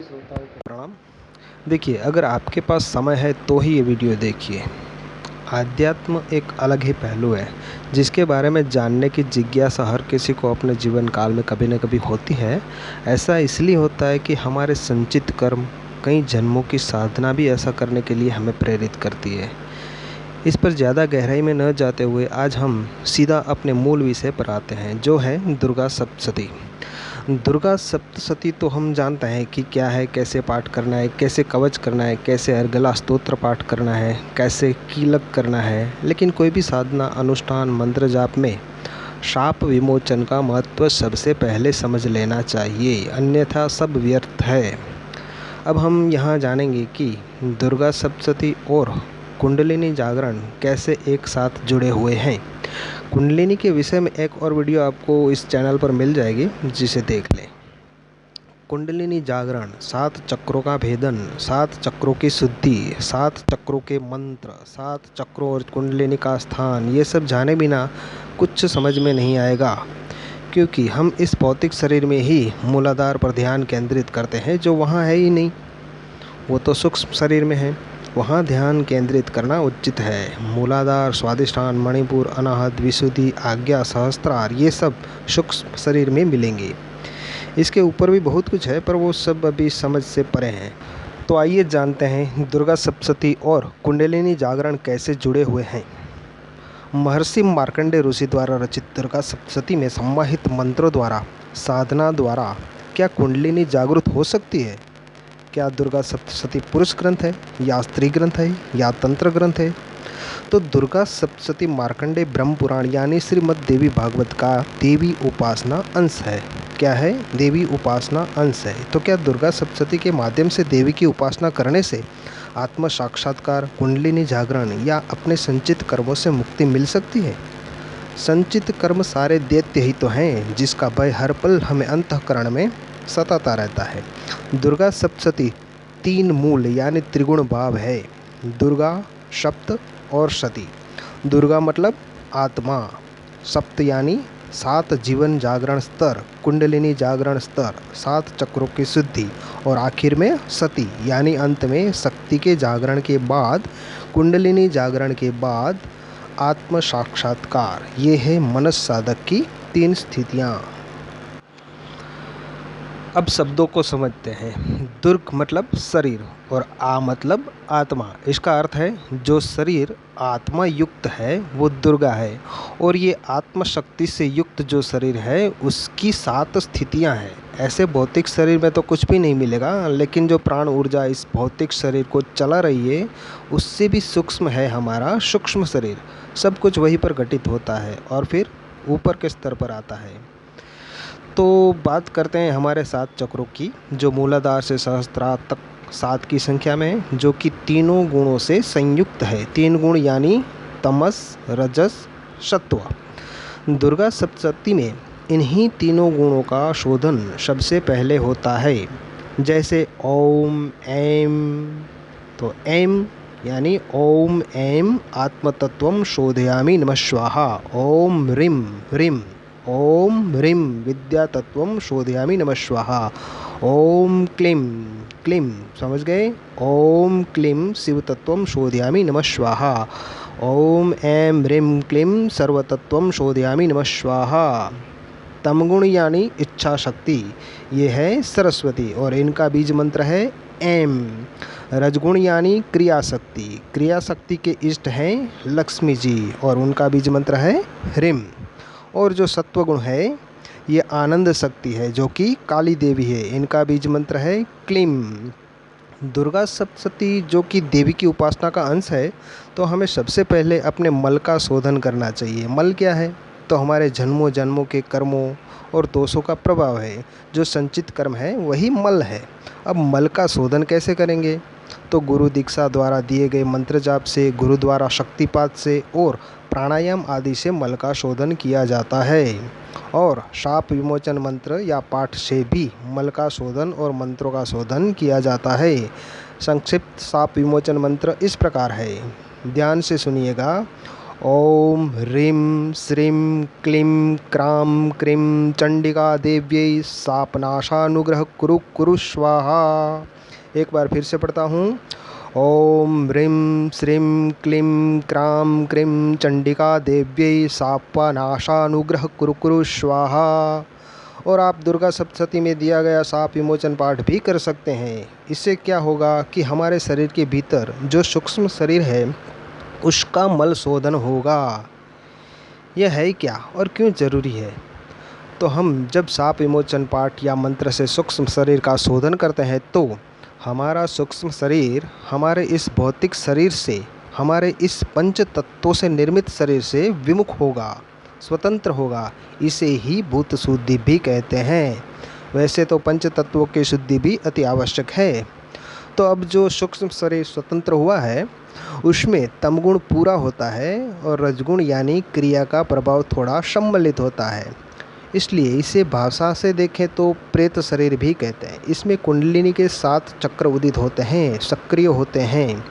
श्रोताओं को प्रणाम। देखिए, अगर आपके पास समय है तो ही ये वीडियो देखिए। आध्यात्म एक अलग ही पहलू है जिसके बारे में जानने की जिज्ञासा हर किसी को अपने जीवन काल में कभी न कभी होती है। ऐसा इसलिए होता है कि हमारे संचित कर्म, कई जन्मों की साधना भी ऐसा करने के लिए हमें प्रेरित करती है। इस पर ज़्यादा गहराई में न जाते हुए आज हम सीधा अपने मूल विषय पर आते हैं, जो है दुर्गा सप्तशती। दुर्गा सप्तशती तो हम जानते हैं कि क्या है, कैसे पाठ करना है, कैसे कवच करना है, कैसे अर्गला स्तोत्र पाठ करना है, कैसे कीलक करना है। लेकिन कोई भी साधना, अनुष्ठान, मंत्र जाप में शाप विमोचन का महत्व सबसे पहले समझ लेना चाहिए, अन्यथा सब व्यर्थ है। अब हम यहाँ जानेंगे कि दुर्गा सप्तशती और कुंडलिनी जागरण कैसे एक साथ जुड़े हुए हैं। कुंडलिनी के विषय में एक और वीडियो आपको इस चैनल पर मिल जाएगी, जिसे देख लें। कुंडलिनी जागरण, 7 चक्रों का भेदन, 7 चक्रों की शुद्धि, 7 चक्रों के मंत्र, 7 चक्रों और कुंडलिनी का स्थान, ये सब जाने बिना कुछ समझ में नहीं आएगा, क्योंकि हम इस भौतिक शरीर में ही मूलाधार पर ध्यान केंद्रित करते हैं, जो वहाँ है ही नहीं। वो तो सूक्ष्म शरीर में है, वहाँ ध्यान केंद्रित करना उचित है। मूलाधार, स्वादिष्ठान, मणिपुर, अनाहत, विशुद्धि, आज्ञा, सहस्त्रार, ये सब सूक्ष्म शरीर में मिलेंगे। इसके ऊपर भी बहुत कुछ है, पर वो सब अभी समझ से परे हैं। तो आइए जानते हैं दुर्गा सप्तशती और कुंडलिनी जागरण कैसे जुड़े हुए हैं। महर्षि मार्कंडेय ऋषि द्वारा रचित दुर्गा सप्तशती में सम्माहित मंत्रों द्वारा, साधना द्वारा क्या कुंडलिनी जागृत हो सकती है? क्या दुर्गा सप्तशती पुरुष ग्रंथ है या स्त्री ग्रंथ है या तंत्र ग्रंथ है? तो दुर्गा सप्तशती मार्कंडेय ब्रह्म पुराण यानी श्रीमद् देवी भागवत का देवी उपासना अंश है। क्या है? देवी उपासना अंश है। तो क्या दुर्गा सप्तशती के माध्यम से देवी की उपासना करने से आत्म साक्षात्कार, कुंडलिनी जागरण या अपने संचित कर्मों से मुक्ति मिल सकती है? संचित कर्म सारे दैत्य ही तो हैं, जिसका भय हर पल हमें अंतःकरण में सताता रहता है। दुर्गा सप्तशती 3 मूल यानी त्रिगुण भाव है, दुर्गा, सप्त और शती। दुर्गा मतलब आत्मा, सप्त यानी 7 जीवन जागरण स्तर, कुंडलिनी जागरण स्तर, 7 चक्रों की शुद्धि, और आखिर में शती यानी अंत में शक्ति के जागरण के बाद, कुंडलिनी जागरण के बाद आत्म साक्षात्कार। ये है मनस साधक की 3 स्थितियाँ। अब शब्दों को समझते हैं। दुर्ग मतलब शरीर और आ मतलब आत्मा। इसका अर्थ है जो शरीर आत्मा युक्त है वो दुर्गा है, और ये आत्म शक्ति से युक्त जो शरीर है उसकी 7 स्थितियां हैं। ऐसे भौतिक शरीर में तो कुछ भी नहीं मिलेगा, लेकिन जो प्राण ऊर्जा इस भौतिक शरीर को चला रही है उससे भी सूक्ष्म है हमारा सूक्ष्म शरीर। सब कुछ वहीं पर घटित होता है और फिर ऊपर के स्तर पर आता है। तो बात करते हैं हमारे 7 चक्रों की, जो मूलाधार से सहस्त्रार तक 7 की संख्या में है, जो कि तीनों गुणों से संयुक्त है। 3 गुण यानी तमस, रजस, सत्व। दुर्गा सप्तशती में इन्हीं तीनों गुणों का शोधन सबसे पहले होता है। जैसे ओम ऐम, तो ऐम यानी ओम ऐम आत्मतत्वम शोधयामि नमः स्वाहा। ओम ह्रीं ह्रीं, ओम ह्रीं विद्यातत्वम शोधयामि नमः स्वाहा। ओम क्लीं क्लीं, समझ गए? ओम क्लीं शिवतत्वम शोधयामि नमः स्वाहा। ओम ऐं ह्रीं क्लीं सर्वतत्वम शोधयामि नमः स्वाहा। तमगुण यानी इच्छा शक्ति, ये है सरस्वती, और इनका बीज मंत्र है ऐम। रजगुण यानी क्रिया शक्ति, क्रिया शक्ति के इष्ट हैं लक्ष्मी जी, और उनका बीज मंत्र है ह्रीं। और जो सत्वगुण है ये आनंद शक्ति है, जो कि काली देवी है, इनका बीज मंत्र है क्लीं। दुर्गा सप्तशती जो कि देवी की उपासना का अंश है, तो हमें सबसे पहले अपने मल का शोधन करना चाहिए। मल क्या है? तो हमारे जन्मों जन्मों के कर्मों और दोषों का प्रभाव है। जो संचित कर्म है वही मल है। अब मल का शोधन कैसे करेंगे? तो गुरु दीक्षा द्वारा दिए गए मंत्र जाप से, गुरु द्वारा शक्तिपात से और प्राणायाम आदि से मल का शोधन किया जाता है। और शाप विमोचन मंत्र या पाठ से भी मल का शोधन और मंत्रों का शोधन किया जाता है। संक्षिप्त शाप विमोचन मंत्र इस प्रकार है, ध्यान से सुनिएगा। ओम ह्रीं श्रीं क्लीं क्रां क्रीं चंडिका देव्यै शापनाशानुग्रह कुरु कुरु स्वाहा। एक बार फिर से पढ़ता हूँ। ओम ह्रीं श्रीं क्लीं क्रां क्रीं चंडिका देव्यै शापनाशानुग्रह कुरु कुरु स्वाहा। और आप दुर्गा सप्तशती में दिया गया शाप विमोचन पाठ भी कर सकते हैं। इससे क्या होगा कि हमारे शरीर के भीतर जो सूक्ष्म शरीर है उसका मल शोधन होगा। यह है क्या और क्यों ज़रूरी है? तो हम जब शाप विमोचन पाठ या मंत्र से सूक्ष्म शरीर का शोधन करते हैं तो हमारा सूक्ष्म शरीर हमारे इस भौतिक शरीर से, हमारे इस पंच तत्वों से निर्मित शरीर से विमुख होगा, स्वतंत्र होगा। इसे ही भूत शुद्धि भी कहते हैं। वैसे तो पंच तत्वों की शुद्धि भी अति आवश्यक है। तो अब जो सूक्ष्म शरीर स्वतंत्र हुआ है उसमें तमगुण पूरा होता है और रजगुण यानी क्रिया का प्रभाव थोड़ा सम्मिलित होता है। इसलिए इसे भाषा से देखें तो प्रेत शरीर भी कहते हैं। इसमें कुंडलिनी के 7 चक्र उदित होते हैं, सक्रिय होते हैं।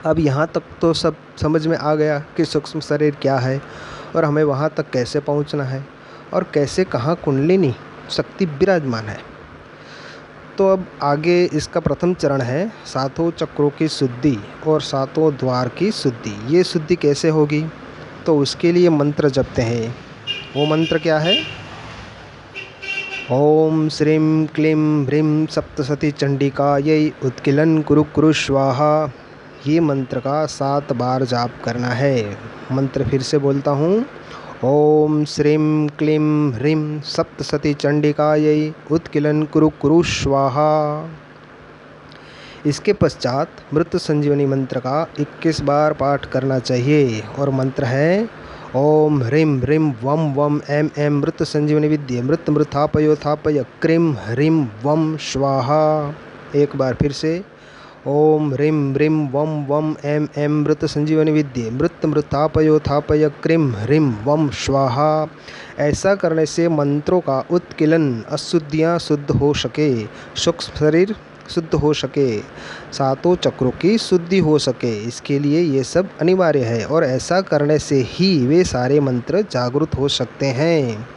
अब यहाँ तक तो सब समझ में आ गया कि सूक्ष्म शरीर क्या है और हमें वहाँ तक कैसे पहुँचना है और कैसे कहाँ कुंडलिनी शक्ति विराजमान है। तो अब आगे इसका प्रथम चरण है 7 चक्रों की शुद्धि और 7 द्वार की शुद्धि। ये शुद्धि कैसे होगी? तो उसके लिए मंत्र जपते हैं। वो मंत्र क्या है? ओम श्रीं क्लीं ह्रीं सप्तशती चंडिकायै उत्कीलं कुरु कुरु स्वाहा। ये मंत्र का 7 बार जाप करना है। मंत्र फिर से बोलता हूँ। ओम श्रीं क्लीं ह्रीं सप्तशती चंडिकायै उत्कीलं कुरु कुरु स्वाहा। इसके पश्चात मृत संजीवनी मंत्र का 21 बार पाठ करना चाहिए और मंत्र है ओम ह्रीं ह्रीं वम वम एम एम मृत संजीवनी विद्ये मृत मृथापयो थापय क्रीं ह्रीं वम स्वाहा। एक बार फिर से ओम ह्रीं ह्रीं वम वम एम एम मृत संजीवनी विद्ये मृत मृथापयो थापय क्रीं ह्रीं वम स्वाहा। ऐसा करने से मंत्रों का उत्कीलन, अशुद्धियाँ शुद्ध हो सके, सूक्ष्म शरीर शुद्ध हो सके, 7 चक्रों की शुद्धि हो सके। इसके लिए ये सब अनिवार्य है और ऐसा करने से ही वे सारे मंत्र जागृत हो सकते हैं।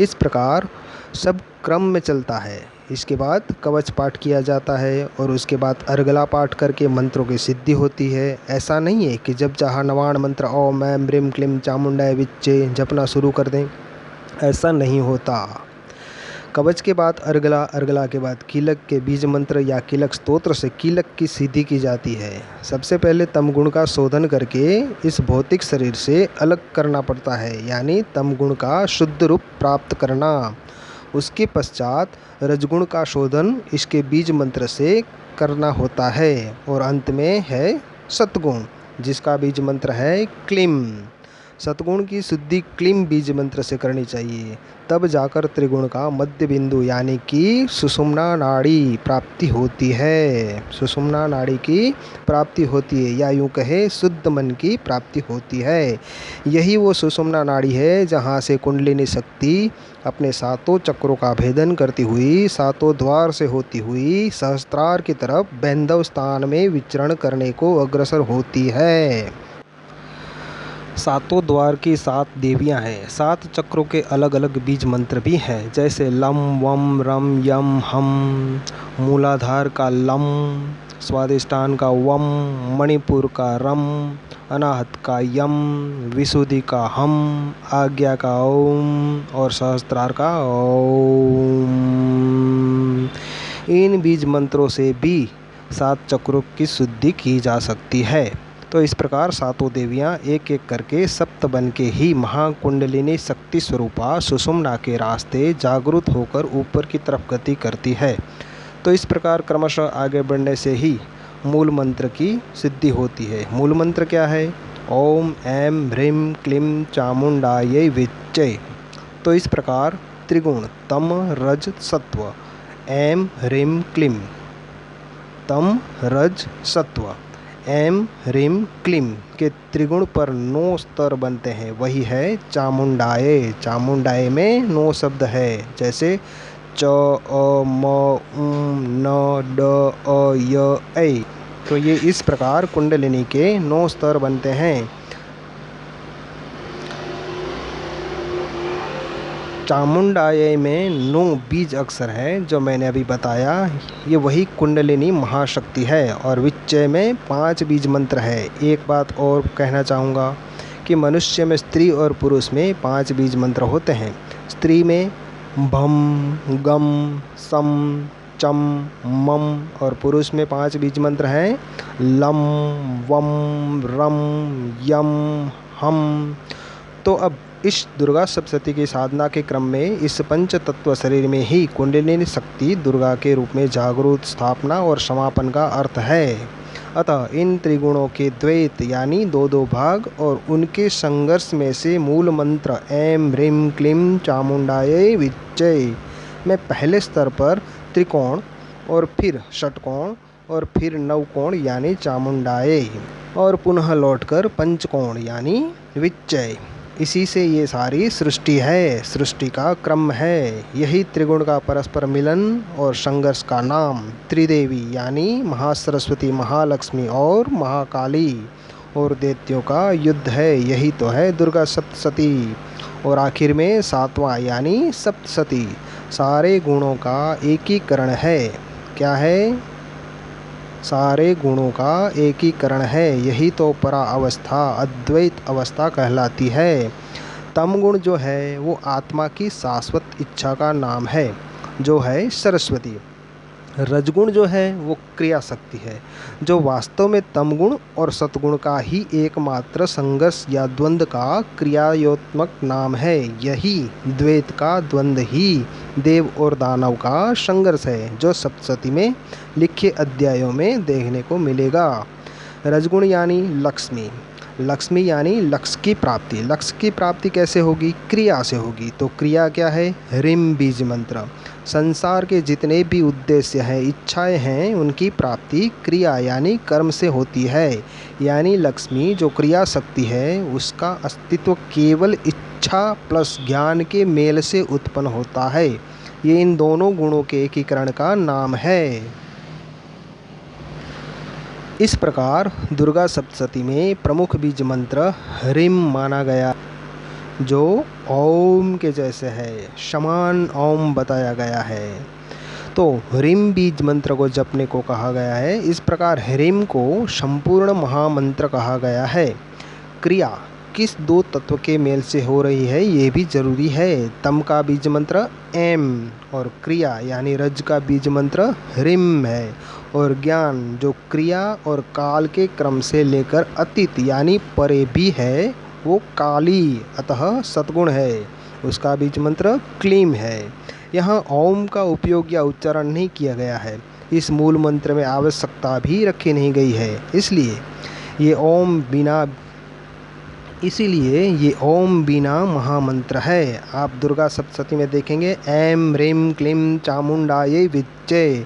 इस प्रकार सब क्रम में चलता है। इसके बाद कवच पाठ किया जाता है और उसके बाद अर्गला पाठ करके मंत्रों की सिद्धि होती है। ऐसा नहीं है कि जब चाहा नवाण मंत्र ओम ऐं ह्रीं क्लीं चामुंडाय विच्चे जपना शुरू कर दें। ऐसा नहीं होता। कवच के बाद अर्गला, अर्गला के बाद कीलक के बीज मंत्र या कीलक स्तोत्र से कीलक की सिद्धि की जाती है। सबसे पहले तमगुण का शोधन करके इस भौतिक शरीर से अलग करना पड़ता है, यानी तमगुण का शुद्ध रूप प्राप्त करना। उसके पश्चात रजगुण का शोधन इसके बीज मंत्र से करना होता है और अंत में है सतगुण, जिसका बीज मंत्र है क्लीं। सतगुण की शुद्धि क्लीं बीज मंत्र से करनी चाहिए। तब जाकर त्रिगुण का मध्य बिंदु यानी कि सुषुम्ना नाड़ी प्राप्ति होती है। सुषुम्ना नाड़ी की प्राप्ति होती है या यूँ कहे शुद्ध मन की प्राप्ति होती है। यही वो सुषुम्ना नाड़ी है जहाँ से कुंडलिनी शक्ति अपने 7 चक्रों का भेदन करती हुई 7 द्वार से होती हुई सहस्त्रार की तरफ बैंधव स्थान में विचरण करने को अग्रसर होती है। 7 द्वार की 7 देवियां हैं। 7 चक्रों के अलग अलग बीज मंत्र भी हैं, जैसे लम वम रम यम हम, मूलाधार का लम, स्वादिष्टान का वम, मणिपुर का रम, अनाहत का यम, विशुद्धि का हम, आज्ञा का ओम और सहस्त्रार का ओम। इन बीज मंत्रों से भी 7 चक्रों की शुद्धि की जा सकती है। तो इस प्रकार 7 देवियाँ एक एक करके सप्त बन के ही महाकुंडलिनी शक्ति स्वरूपा सुषुम्ना के रास्ते जागृत होकर ऊपर की तरफ गति करती है। तो इस प्रकार क्रमशः आगे बढ़ने से ही मूल मंत्र की सिद्धि होती है। मूल मंत्र क्या है? ओम ऐं ह्रीं क्लीं चामुंडायै विच्चे। तो इस प्रकार त्रिगुण तम रज सत्व, ऐं ह्रीं क्लीं, तम रज सत्व, ऐं ह्रीं क्लीं के त्रिगुण पर 9 स्तर बनते हैं। वही है चामुंडाय। चामुंडाय में 9 शब्द है, जैसे च अ म उ न ड अ य ऐ। तो ये इस प्रकार कुंडलिनी के 9 स्तर बनते हैं। चामुंडाय में 9 बीज अक्षर हैं जो मैंने अभी बताया, ये वही कुंडलिनी महाशक्ति है। और विच्चय में 5 बीज मंत्र है। एक बात और कहना चाहूँगा कि मनुष्य में स्त्री और पुरुष में 5 बीज मंत्र होते हैं। स्त्री में भम, गम, सम, चम, मम, और पुरुष में 5 बीज मंत्र हैं लम, वम, रम, यम, हम। तो अब इस दुर्गा सप्तशती की साधना के क्रम में इस पंच तत्व शरीर में ही कुंडलिनी शक्ति दुर्गा के रूप में जागरूक स्थापना और समापन का अर्थ है। अतः इन त्रिगुणों के द्वैत यानी 2-2 भाग और उनके संघर्ष में से मूल मंत्र ऐं ह्रीं क्लीं चामुंडायै विच्चै में पहले स्तर पर त्रिकोण और फिर षटकोण और फिर नवकोण यानी चामुंडायै और पुनः लौटकर पंचकोण यानी विच्चै, इसी से ये सारी सृष्टि है, सृष्टि का क्रम है। यही त्रिगुण का परस्पर मिलन और संघर्ष का नाम त्रिदेवी यानी महासरस्वती, महालक्ष्मी और महाकाली और दैत्यों का युद्ध है। यही तो है दुर्गा सप्तशती। और आखिर में 7वां यानी सप्तशती सारे गुणों का एकीकरण है। क्या है? सारे गुणों का एकीकरण है। यही तो परा अवस्था, अद्वैत अवस्था कहलाती है। तम गुण जो है वो आत्मा की शाश्वत इच्छा का नाम है, जो है सरस्वती। रजगुण जो है वो क्रिया शक्ति है, जो वास्तव में तमगुण और सतगुण का ही एकमात्र संघर्ष या द्वंद्व का क्रियायोत्मक नाम है। यही द्वैत का द्वंद्व ही देव और दानव का संघर्ष है, जो सप्तशती में लिखे अध्यायों में देखने को मिलेगा। रजगुण यानी लक्ष्मी, लक्ष्मी यानी लक्ष्य की प्राप्ति। लक्ष्य की प्राप्ति कैसे होगी? क्रिया से होगी। तो क्रिया क्या है? ह्रीं बीज मंत्र। संसार के जितने भी उद्देश्य हैं, इच्छाएं हैं, उनकी प्राप्ति क्रिया यानी कर्म से होती है। यानी लक्ष्मी जो क्रिया शक्ति है, उसका अस्तित्व केवल इच्छा प्लस ज्ञान के मेल से उत्पन्न होता है। ये इन दोनों गुणों के एकीकरण का नाम है। इस प्रकार दुर्गा सप्तशती में प्रमुख बीज मंत्र ह्रीं माना गया, जो ओम के जैसे है, समान ओम बताया गया है। तो ह्रीं बीज मंत्र को जपने को कहा गया है। इस प्रकार ह्रीं को संपूर्ण महामंत्र कहा गया है। क्रिया किस 2 तत्व के मेल से हो रही है, ये भी जरूरी है। तम का बीज मंत्र एम और क्रिया यानी रज का बीज मंत्र ह्रीं है। और ज्ञान जो क्रिया और काल के क्रम से लेकर अतीत यानी परे भी है, वो काली अतः सतगुण है, उसका बीज मंत्र क्लीं है। यहाँ ओम का उपयोग या उच्चारण नहीं किया गया है। इस मूल मंत्र में आवश्यकता भी रखी नहीं गई है, इसीलिए ये ओम बिना महामंत्र है। आप दुर्गा सप्तशती में देखेंगे ऐं ह्रीं क्लीं चामुंडायै विच्चै।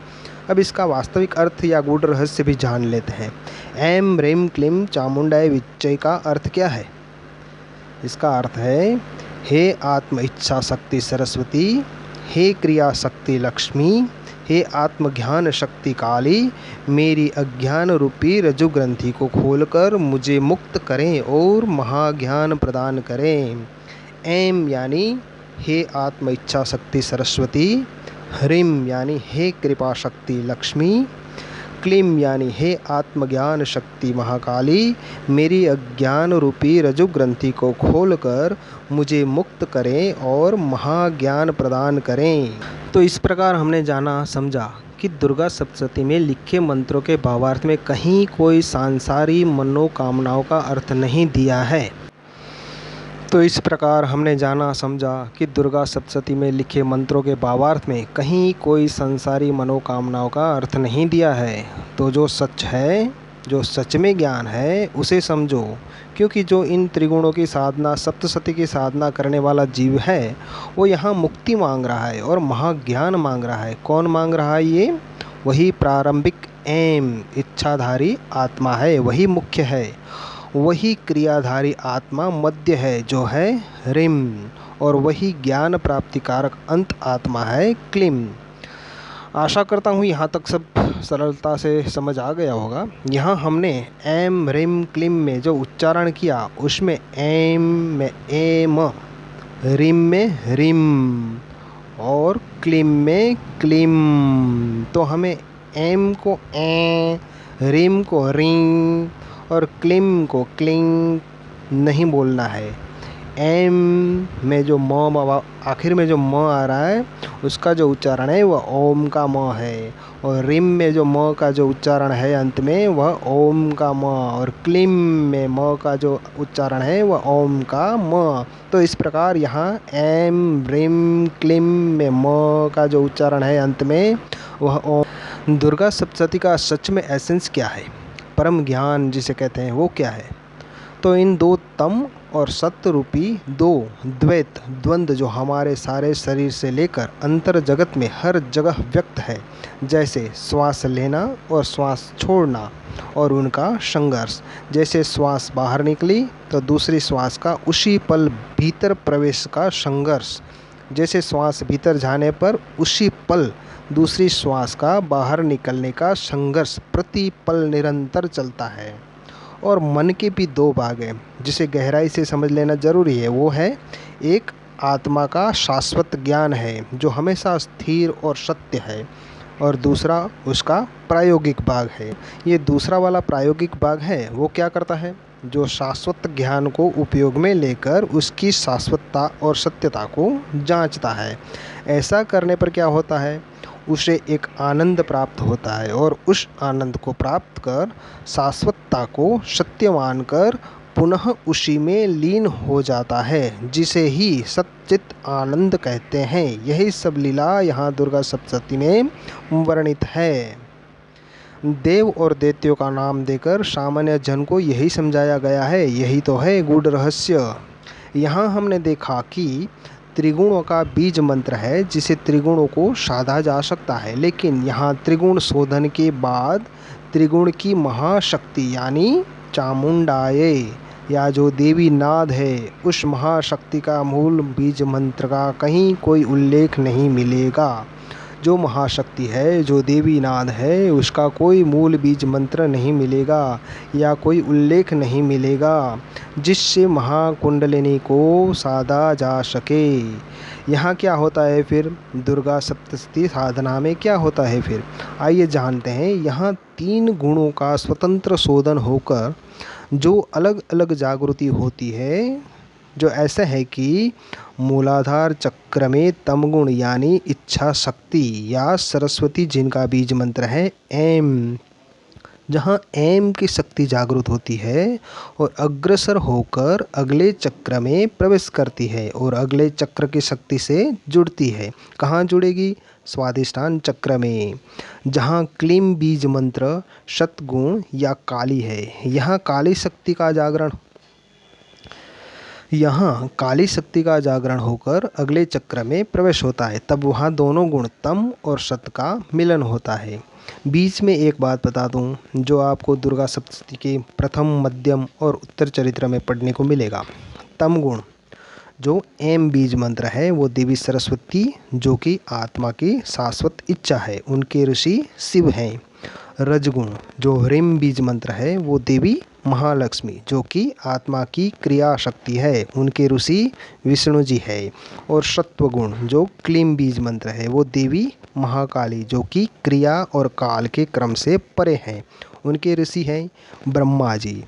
अब इसका वास्तविक अर्थ या गूढ़ रहस्य भी जान लेते हैं। ऐं ह्रीं क्लीं चामुंडायै विच्चै का अर्थ क्या है? इसका अर्थ है, हे आत्म इच्छा शक्ति सरस्वती, हे क्रिया शक्ति लक्ष्मी, हे आत्मज्ञान शक्ति काली, मेरी अज्ञान रूपी रज्जु ग्रंथि को खोलकर मुझे मुक्त करें और महाज्ञान प्रदान करें। ऐं यानी हे आत्म इच्छा शक्ति सरस्वती, ह्रीं यानी हे कृपा शक्ति लक्ष्मी, क्लीं यानी हे आत्मज्ञान शक्ति महाकाली, मेरी अज्ञान रूपी रज्जु ग्रंथि को खोलकर मुझे मुक्त करें और महाज्ञान प्रदान करें। तो इस प्रकार हमने जाना समझा कि दुर्गा सप्तशती में लिखे मंत्रों के भावार्थ में कहीं कोई सांसारिक मनोकामनाओं का अर्थ नहीं दिया है। तो इस प्रकार हमने जाना समझा कि दुर्गा सप्तशती में लिखे मंत्रों के भावार्थ में कहीं कोई संसारी मनोकामनाओं का अर्थ नहीं दिया है। तो जो सच है, जो सच में ज्ञान है, उसे समझो। क्योंकि जो इन त्रिगुणों की साधना, सप्तशती की साधना करने वाला जीव है, वो यहाँ मुक्ति मांग रहा है और महाज्ञान मांग रहा है। कौन मांग रहा है? ये वही प्रारंभिक एम इच्छाधारी आत्मा है, वही मुख्य है। वही क्रियाधारी आत्मा मध्य है, जो है ह्रीं, और वही ज्ञान प्राप्ति कारक अंत आत्मा है क्लीं। आशा करता हूँ यहाँ तक सब सरलता से समझ आ गया होगा। यहाँ हमने ऐं ह्रीं क्लीं में जो उच्चारण किया, उसमें ऐं में एम रिम में रिम और क्लीम में क्लीम। तो हमें एम को ए, रिम को रिंग और क्लीम को क्लिंग नहीं बोलना है। एम में जो म आखिर में जो म आ रहा है उसका जो उच्चारण है वह ओम का म है, और रिम में जो म का जो उच्चारण है अंत में वह ओम का म, और क्लीम में म का जो उच्चारण है वह ओम का म। तो इस प्रकार यहाँ एम रिम क्लीम में म का जो उच्चारण है अंत में वह ओम। दुर्गा सप्तशती का सच में एसेंस क्या है, परम ज्ञान जिसे कहते हैं वो क्या है? तो इन दो तम और सत्य रूपी दो द्वैत द्वंद्व जो हमारे सारे शरीर से लेकर अंतर जगत में हर जगह व्यक्त है, जैसे श्वास लेना और श्वास छोड़ना और उनका संघर्ष। जैसे श्वास बाहर निकली तो दूसरी श्वास का उसी पल भीतर प्रवेश का संघर्ष, जैसे श्वास भीतर जाने पर उसी पल दूसरी श्वास का बाहर निकलने का संघर्ष प्रति पल निरंतर चलता है। और मन के भी दो भाग हैं जिसे गहराई से समझ लेना जरूरी है। वो है, एक आत्मा का शाश्वत ज्ञान है जो हमेशा स्थिर और सत्य है, और दूसरा उसका प्रायोगिक भाग है। ये दूसरा वाला प्रायोगिक भाग है वो क्या करता है, जो शाश्वत ज्ञान को उपयोग में लेकर उसकी शाश्वतता और सत्यता को जांचता है। ऐसा करने पर क्या होता है, उसे एक आनंद प्राप्त होता है, और उस आनंद को प्राप्त कर शाश्वतता को सत्य मानकर पुनः उसी में लीन हो जाता है, जिसे ही सच्चित आनंद कहते हैं। यही सब लीला यहाँ दुर्गा सप्तशती में वर्णित है। देव और दैत्यों का नाम देकर सामान्य जन को यही समझाया गया है, यही तो है गूढ़ रहस्य। यहाँ हमने देखा कि त्रिगुणों का बीज मंत्र है जिसे त्रिगुणों को साधा जा सकता है, लेकिन यहाँ त्रिगुण शोधन के बाद त्रिगुण की महाशक्ति यानी चामुंडाये या जो देवी नाद है उस महाशक्ति का मूल बीज मंत्र का कहीं कोई उल्लेख नहीं मिलेगा। जो महाशक्ति है, जो देवी नाद है, उसका कोई मूल बीज मंत्र नहीं मिलेगा या कोई उल्लेख नहीं मिलेगा जिससे महाकुंडलिनी को साधा जा सके। यहाँ क्या होता है फिर, दुर्गा सप्तशती साधना में क्या होता है फिर, आइए जानते हैं। यहाँ 3 गुणों का स्वतंत्र शोधन होकर जो अलग अलग जागृति होती है, जो ऐसा है कि मूलाधार चक्र में तमगुण यानी इच्छा शक्ति या सरस्वती जिनका बीज मंत्र है एम, जहाँ एम की शक्ति जागृत होती है और अग्रसर होकर अगले चक्र में प्रवेश करती है और अगले चक्र की शक्ति से जुड़ती है। कहाँ जुड़ेगी, स्वाधिष्ठान चक्र में, जहाँ क्लीम बीज मंत्र सतगुण या काली है। यहाँ काली शक्ति का जागरण होकर अगले चक्र में प्रवेश होता है, तब वहाँ दोनों गुण तम और सत का मिलन होता है। बीच में एक बात बता दूं जो आपको दुर्गा सप्तशती के प्रथम, मध्यम और उत्तर चरित्र में पढ़ने को मिलेगा। तम गुण जो एम बीज मंत्र है वो देवी सरस्वती जो कि आत्मा की शाश्वत इच्छा है, उनके ऋषि शिव हैं। रजगुण जो ह्रीम बीज मंत्र है वो देवी महालक्ष्मी जो कि आत्मा की क्रिया शक्ति है, उनके ऋषि विष्णु जी है। और सत्वगुण जो क्लीम बीज मंत्र है वो देवी महाकाली जो कि क्रिया और काल के क्रम से परे हैं, उनके ऋषि हैं ब्रह्मा जी।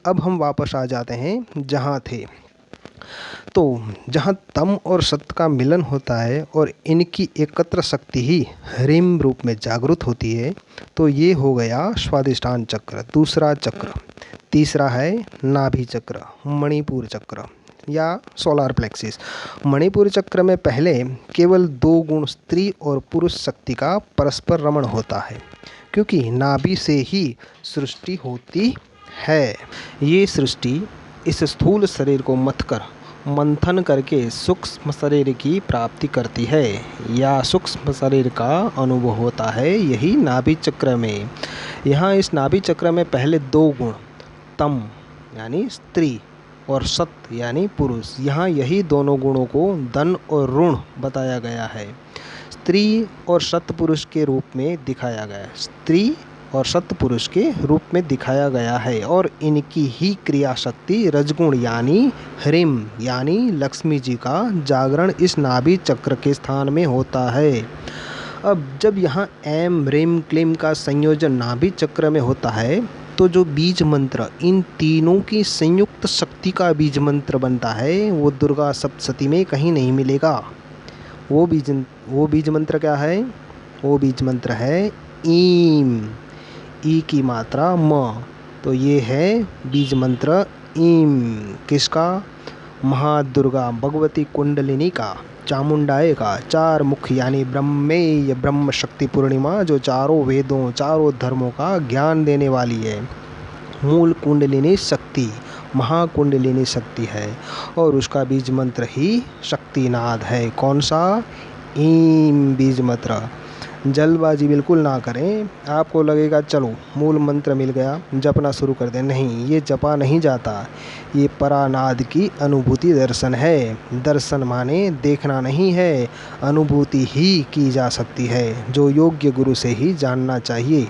अब हम वापस आ जाते हैं जहाँ थे। तो जहाँ तम और सत्य का मिलन होता है और इनकी एकत्र शक्ति ही ह्रीम रूप में जागृत होती है, तो ये हो गया स्वाधिष्ठान चक्र, दूसरा चक्र। तीसरा है नाभि चक्र, मणिपुर चक्र या सोलार प्लेक्सिस। मणिपुर चक्र में पहले केवल 2 गुण स्त्री और पुरुष शक्ति का परस्पर रमण होता है, क्योंकि नाभि से ही सृष्टि होती है। ये सृष्टि इस स्थूल शरीर को मथकर मंथन करके सूक्ष्म शरीर की प्राप्ति करती है या सूक्ष्म शरीर का अनुभव होता है, यही नाभि चक्र में। यहाँ इस नाभि चक्र में पहले 2 गुण तम यानी स्त्री और सत यानी पुरुष, यहाँ यही दोनों गुणों को धन और ऋण बताया गया है। स्त्री और सत पुरुष के रूप में दिखाया गया है। स्त्री और सत्पुरुष के रूप में दिखाया गया है और इनकी ही क्रिया शक्ति रजगुण यानी ह्रीम यानी लक्ष्मी जी का जागरण इस नाभि चक्र के स्थान में होता है। अब जब यहाँ ऐम ह्रीम क्लीम का संयोजन नाभि चक्र में होता है तो जो बीज मंत्र इन तीनों की संयुक्त शक्ति का बीज मंत्र बनता है वो दुर्गा सप्तशती में कहीं नहीं मिलेगा। वो बीज मंत्र क्या है? वो बीज मंत्र है ईम, ई की मात्रा म, तो ये है बीज मंत्र ईम। किसका? महादुर्गा भगवती कुंडलिनी का, चामुंडाए का 4 मुख यानी ब्रह्मेय ब्रह्म शक्ति पूर्णिमा जो चारों वेदों चारों धर्मों का ज्ञान देने वाली है। मूल कुंडलिनी शक्ति महाकुंडलिनी शक्ति है और उसका बीज मंत्र ही शक्तिनाद है। कौन सा? ईम बीज मंत्र। जल्दबाजी बिल्कुल ना करें। आपको लगेगा चलो मूल मंत्र मिल गया जपना शुरू कर दें, नहीं, ये जपा नहीं जाता। ये परानाद की अनुभूति दर्शन है। दर्शन माने देखना नहीं है, अनुभूति ही की जा सकती है जो योग्य गुरु से ही जानना चाहिए।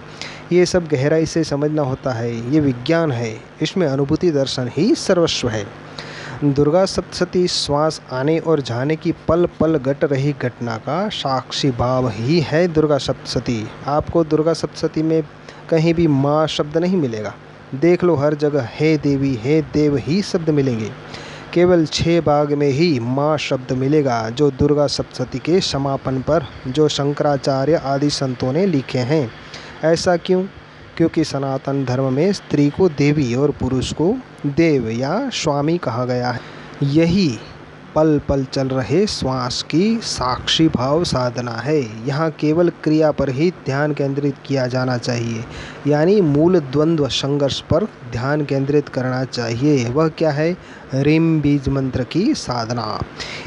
ये सब गहराई से समझना होता है, ये विज्ञान है, इसमें अनुभूति दर्शन ही सर्वस्व है। दुर्गा सप्तशती श्वास आने और जाने की पल पल घट रही घटना का साक्षी भाव ही है दुर्गा सप्तशती। आपको दुर्गा सप्तशती में कहीं भी माँ शब्द नहीं मिलेगा। देख लो हर जगह हे देवी हे देव ही शब्द मिलेंगे। केवल 6 भाग में ही माँ शब्द मिलेगा जो दुर्गा सप्तशती के समापन पर जो शंकराचार्य आदि संतों ने लिखे हैं। ऐसा क्यों? क्योंकि सनातन धर्म में स्त्री को देवी और पुरुष को देव या स्वामी कहा गया है। यही पल पल चल रहे श्वास की साक्षी भाव साधना है। यहाँ केवल क्रिया पर ही ध्यान केंद्रित किया जाना चाहिए, यानी मूल द्वंद्व संघर्ष पर ध्यान केंद्रित करना चाहिए। वह क्या है? ह्रीम बीज मंत्र की साधना।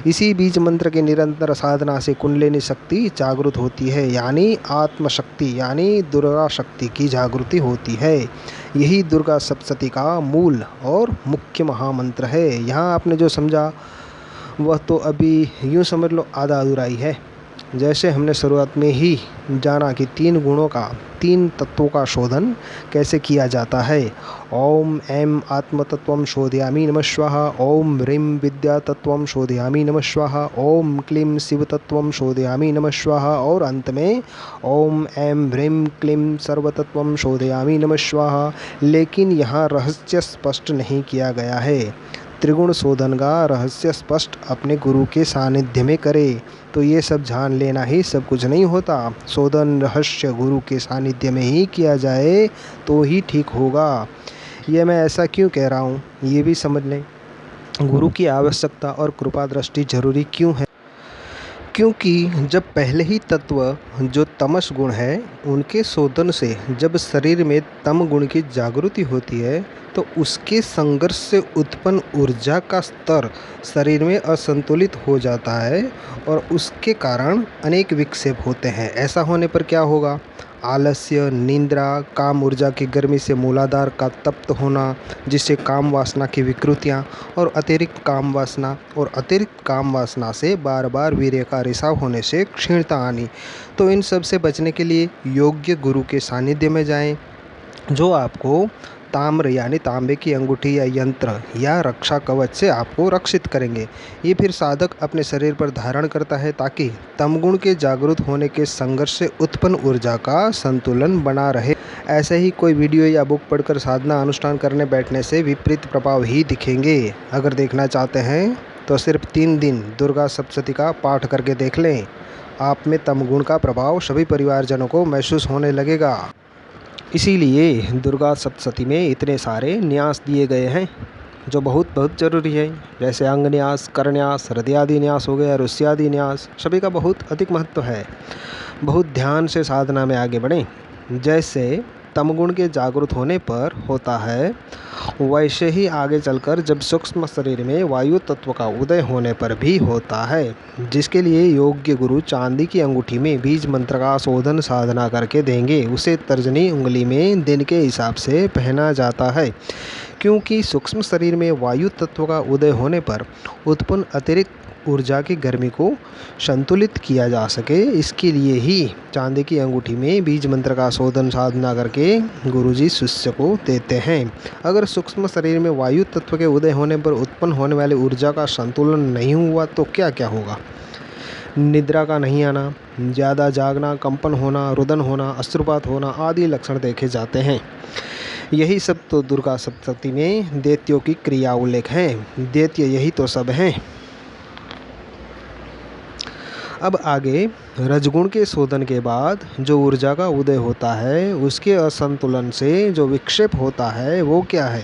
इसी बीज मंत्र के निरंतर साधना से कुंडलिनी शक्ति जागृत होती है, यानी आत्मशक्ति यानी दुर्गा शक्ति की जागृति होती है। यही दुर्गा सप्तशती का मूल और मुख्य महामंत्र है। यहाँ आपने जो समझा वह तो अभी यूँ समझ लो आधा अधूरा ही है। जैसे हमने शुरुआत में ही जाना कि 3 गुणों का 3 तत्वों का शोधन कैसे किया जाता है। ओम ऐम आत्मतत्वम शोधयामि नमः स्वाहा, ओम ह्रीं विद्या तत्वम शोधयामि नमः स्वाहा, ओम क्लीं शिव तत्वम शोधयामि नमः स्वाहा और अंत में ओम ऐम ह्रीं क्लीं सर्वतत्वम शोधयामि नमः स्वाहा। लेकिन यहाँ रहस्य स्पष्ट नहीं किया गया है। त्रिगुण शोधन का रहस्य स्पष्ट अपने गुरु के सानिध्य में करे तो ये सब जान लेना ही सब कुछ नहीं होता। शोधन रहस्य गुरु के सानिध्य में ही किया जाए तो ही ठीक होगा। ये मैं ऐसा क्यों कह रहा हूँ ये भी समझ लें। गुरु की आवश्यकता और कृपा दृष्टि जरूरी क्यों है? क्योंकि जब पहले ही तत्व जो तमस गुण है उनके शोधन से जब शरीर में तम गुण की जागृति होती है तो उसके संघर्ष से उत्पन्न ऊर्जा का स्तर शरीर में असंतुलित हो जाता है और उसके कारण अनेक विक्षेप होते हैं। ऐसा होने पर क्या होगा? आलस्य, निंद्रा, काम ऊर्जा की गर्मी से मूलाधार का तप्त होना जिससे काम वासना की विकृतियाँ और अतिरिक्त काम वासना से बार बार वीर्य का रिसाव होने से क्षीणता आनी। तो इन सब से बचने के लिए योग्य गुरु के सानिध्य में जाएं जो आपको ताम्र यानी तांबे की अंगूठी या यंत्र या रक्षा कवच से आपको रक्षित करेंगे। ये फिर साधक अपने शरीर पर धारण करता है ताकि तमगुण के जागृत होने के संघर्ष से उत्पन्न ऊर्जा का संतुलन बना रहे। ऐसे ही कोई वीडियो या बुक पढ़कर साधना अनुष्ठान करने बैठने से विपरीत प्रभाव ही दिखेंगे। अगर देखना चाहते हैं तो सिर्फ 3 दिन दुर्गा सप्तशती का पाठ करके देख लें। आप में तमगुण का प्रभाव सभी परिवारजनों को महसूस होने लगेगा। इसीलिए दुर्गा सप्तशती में इतने सारे न्यास दिए गए हैं जो बहुत ज़रूरी है। जैसे अंग न्यास, कर न्यास, हृदयादि न्यास हो गया, रुस्यादि न्यास, सभी का बहुत अधिक महत्व है। बहुत ध्यान से साधना में आगे बढ़ें। जैसे तमगुण के जागृत होने पर होता है वैसे ही आगे चलकर जब सूक्ष्म शरीर में वायु तत्व का उदय होने पर भी होता है, जिसके लिए योग्य गुरु चांदी की अंगूठी में बीज मंत्र का शोधन साधना करके देंगे। उसे तर्जनी उंगली में दिन के हिसाब से पहना जाता है, क्योंकि सूक्ष्म शरीर में वायु तत्व का उदय होने पर उत्पन्न अतिरिक्त ऊर्जा की गर्मी को संतुलित किया जा सके, इसके लिए ही चांदी की अंगूठी में बीज मंत्र का शोधन साधना करके गुरुजी शिष्य को देते हैं। अगर सूक्ष्म शरीर में वायु तत्व के उदय होने पर उत्पन्न होने वाली ऊर्जा का संतुलन नहीं हुआ तो क्या क्या होगा? निद्रा का नहीं आना, ज़्यादा जागना, कंपन होना, रुदन होना, अश्रुपात होना आदि लक्षण देखे जाते हैं। यही सब तो दुर्गा सप्तशती में दैत्यों की क्रिया उल्लेख हैं। दैत्य यही तो सब हैं। अब आगे रजगुण के शोधन के बाद जो ऊर्जा का उदय होता है, उसके असंतुलन से जो विक्षेप होता है वो क्या है?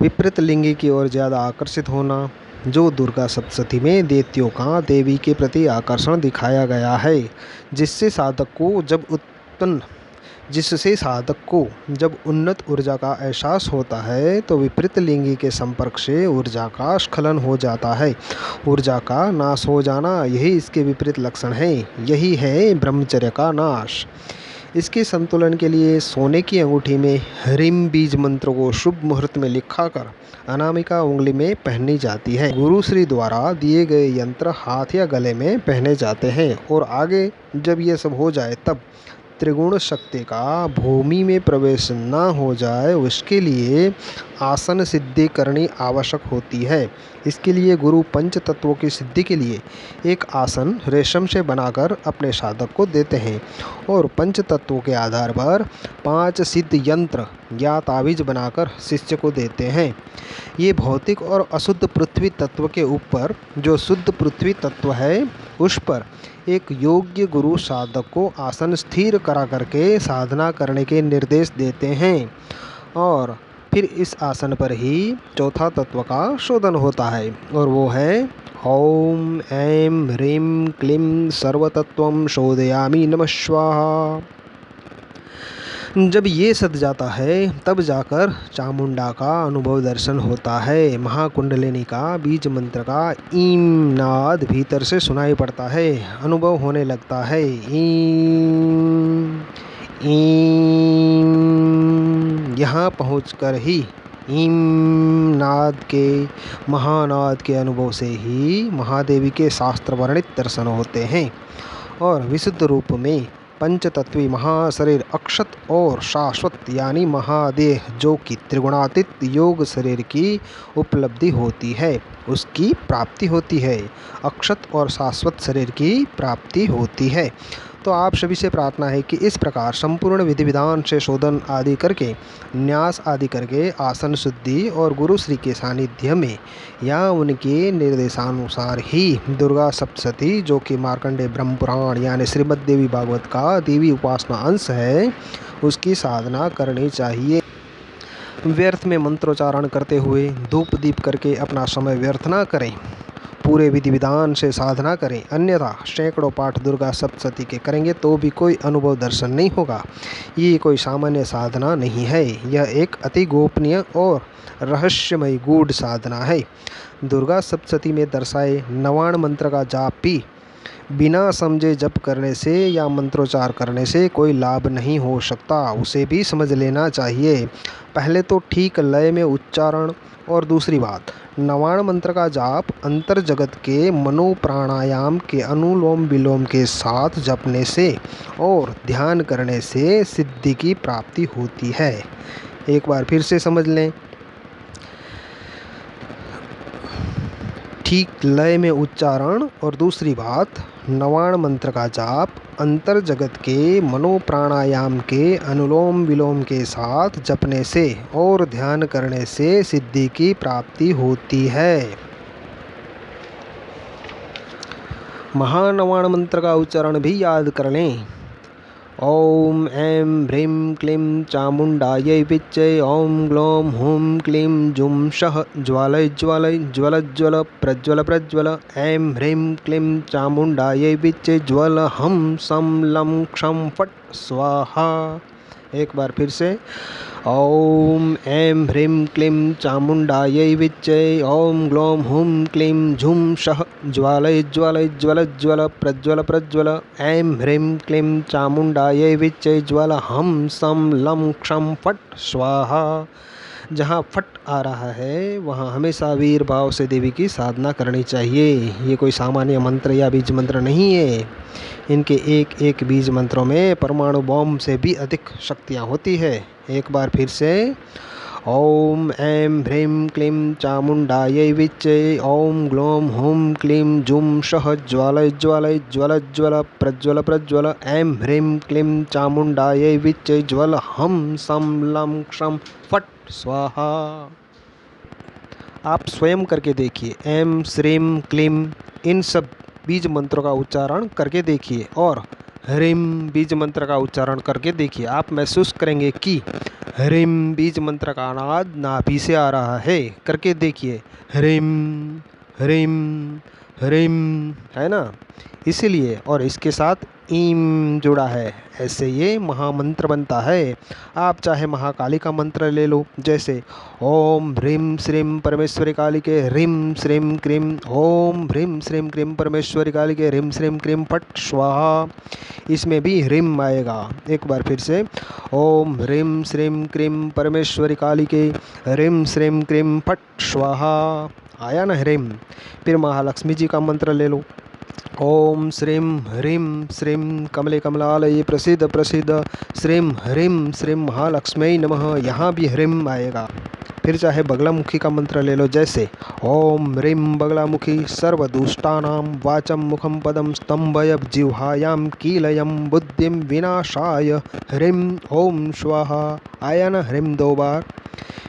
विपरीत लिंगी की ओर ज़्यादा आकर्षित होना, जो दुर्गा सप्तशती में दैत्यों का देवी के प्रति आकर्षण दिखाया गया है, जिससे साधक को जब उन्नत ऊर्जा का एहसास होता है तो विपरीत लिंगी के संपर्क से ऊर्जा का स्खलन हो जाता है, ऊर्जा का नाश हो जाना, यही इसके विपरीत लक्षण है। यही है ब्रह्मचर्य का नाश। इसके संतुलन के लिए सोने की अंगूठी में ह्रीम बीज मंत्र को शुभ मुहूर्त में लिखा कर अनामिका उंगली में पहनी जाती है। गुरु श्री द्वारा दिए गए यंत्र हाथ या गले में पहने जाते हैं और आगे जब ये सब हो जाए तब त्रिगुण शक्ति का भूमि में प्रवेश न हो जाए, उसके लिए आसन सिद्धि करनी आवश्यक होती है। इसके लिए गुरु पंच तत्वों की सिद्धि के लिए एक आसन रेशम से बनाकर अपने साधक को देते हैं और पंच तत्वों के आधार पर 5 सिद्ध यंत्र या तावीज बनाकर शिष्य को देते हैं। ये भौतिक और अशुद्ध पृथ्वी तत्व के ऊपर जो शुद्ध पृथ्वी तत्व है, उस पर एक योग्य गुरु साधक को आसन स्थिर करा करके साधना करने के निर्देश देते हैं और फिर इस आसन पर ही चौथा तत्व का शोधन होता है और वो है ओम ऐं ह्रीं क्लीं सर्वतत्वं शोधयामि नमः स्वाहा। जब ये सद जाता है तब जाकर चामुंडा का अनुभव दर्शन होता है। महाकुंडलिनी का बीज मंत्र का ईम नाद भीतर से सुनाई पड़ता है, अनुभव होने लगता है। ईम ईम यहाँ पहुँचकर ही ईम नाद के महानाद के अनुभव से ही महादेवी के शास्त्र वर्णित दर्शन होते हैं और विशुद्ध रूप में पंचतत्वी महाशरीर अक्षत और शाश्वत यानी महादेह जो कि त्रिगुणातीत योग शरीर की उपलब्धि होती है, उसकी प्राप्ति होती है। अक्षत और शाश्वत शरीर की प्राप्ति होती है। तो आप सभी से प्रार्थना है कि इस प्रकार संपूर्ण विधि विधान से शोधन आदि करके, न्यास आदि करके आसन शुद्धि और गुरु श्री के सानिध्य में या उनके निर्देशानुसार ही दुर्गा सप्तशती जो कि मार्कंडेय ब्रह्म पुराण यानी श्रीमद् देवी भागवत का देवी उपासना अंश है, उसकी साधना करनी चाहिए। व्यर्थ में मंत्रोच्चारण करते हुए धूप दीप करके अपना समय व्यर्थ ना करें, पूरे विधि विधान से साधना करें, अन्यथा सैकड़ों पाठ दुर्गा सप्तशती के करेंगे तो भी कोई अनुभव दर्शन नहीं होगा। ये कोई सामान्य साधना नहीं है, यह एक अति गोपनीय और रहस्यमय गूढ़ साधना है। दुर्गा सप्तशती में दर्शाए नवाण मंत्र का जाप भी बिना समझे जप करने से या मंत्रोच्चार करने से कोई लाभ नहीं हो सकता, उसे भी समझ लेना चाहिए। पहले तो ठीक लय में उच्चारण और दूसरी बात, नवाण मंत्र का जाप अंतर जगत के मनो प्राणायाम के अनुलोम विलोम के साथ जपने से और ध्यान करने से सिद्धि की प्राप्ति होती है। एक बार फिर से समझ लें, ठीक लय में उच्चारण और दूसरी बात, नवाण मंत्र का जाप अंतर जगत के मनो प्राणायाम के अनुलोम विलोम के साथ जपने से और ध्यान करने से सिद्धि की प्राप्ति होती है। महानवाण मंत्र का उच्चारण भी याद कर लें। ओम ऐं ह्रीं क्लीं चामुंडायै विच्चे ओम ग्लौम हुम क्लीं जुम शः ज्वालय ज्वालय ज्वल ज्वल प्रज्वल प्रज्वल ऐं ह्रीं क्लीं चामुंडायै विच्चे ज्वल हम सम लं क्षं फट् स्वाहा। एक बार फिर से, ओम ऐं ह्रीं क्लीं चामुंडायै विच्चे ओम ग्लौम हुम क्लीं झुम शः ज्वालय ज्वालय ज्वल ज्वल प्रज्वल प्रज्वल ऐं ह्रीं क्लीं चामुंडायै विच्चे ज्वल हम सम लं क्षं फट् स्वाहा। जहाँ फट आ रहा है वहाँ हमेशा वीर भाव से देवी की साधना करनी चाहिए। ये कोई सामान्य मंत्र या बीज मंत्र नहीं है। इनके एक एक बीज मंत्रों में परमाणु बॉम्ब से भी अधिक शक्तियाँ होती है। एक बार फिर से, ओम ऐं ह्रीं क्लीं चामुण्डायै विच्चे, ओम ग्लौं हुं क्लीं जुं सः ज्वालय ज्वालय ज्वल ज्वल प्रज्वल प्रज्वल, ऐं ह्रीं क्लीं चामुण्डायै विच्चे, ज्वल हं सं लं क्षं फट स्वाहा। आप स्वयं करके देखिए। ऐं श्रीं क्लीं इन सब बीज मंत्रों का उच्चारण करके देखिए और ह्रीं बीज मंत्र का उच्चारण करके देखिए। आप महसूस करेंगे कि ह्रीं बीज मंत्र का नाद नाभि से आ रहा है। करके देखिए, ह्रीं ह्रीं ह्रीं, है ना। इसीलिए और इसके साथ ईम जुड़ा है, ऐसे ये महामंत्र बनता है। आप चाहे महाकाली का मंत्र ले लो, जैसे ओम ह्रीं श्रीं परमेश्वरी कालिके ह्रीं श्रीं क्रीं, ओम ह्रीं श्रीं क्रीं परमेश्वरी कालिके ह्रीं श्रीं क्रीं फट स्वाहा। इसमें भी ह्रीं आएगा। एक बार फिर से, ओम ह्रीं श्रीं क्रीं परमेश्वरी कालिके ह्रीं श्रीं क्रीं फट स्वाहा। आया ना ह्रीं। फिर महालक्ष्मी जी का मंत्र ले लो। ओम श्रीं ह्रीं श्रीं कमले कमलालये प्रसिद्ध प्रसिद्ध श्रीं ह्रीं श्रीं महालक्ष्मी नमः। यहाँ भी ह्रीं आएगा। फिर चाहे बगलामुखी का मंत्र ले लो, जैसे ओम ह्रीं बगलामुखी सर्वदुष्टानां वाचं मुखं पदं स्तंभय जिह्वायां कीलयं बुद्धिं विनाशाय ह्रीं ओम स्वाहा। आया ना ह्रीं 2 बार।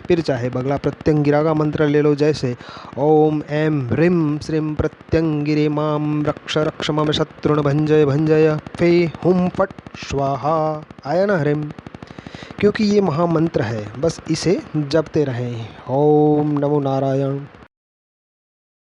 फिर चाहे बगला प्रत्यंगिरा का मंत्र ले लो, जैसे ओम ऐं ह्रीं श्रीं प्रत्यंगिरे मां रक्ष रक्ष मम शत्रुन भंजय भंजय फे हुम फट स्वाहा। आया ना ह्रीं। क्योंकि ये महामंत्र है, बस इसे जपते रहें। ओम नमो नारायण।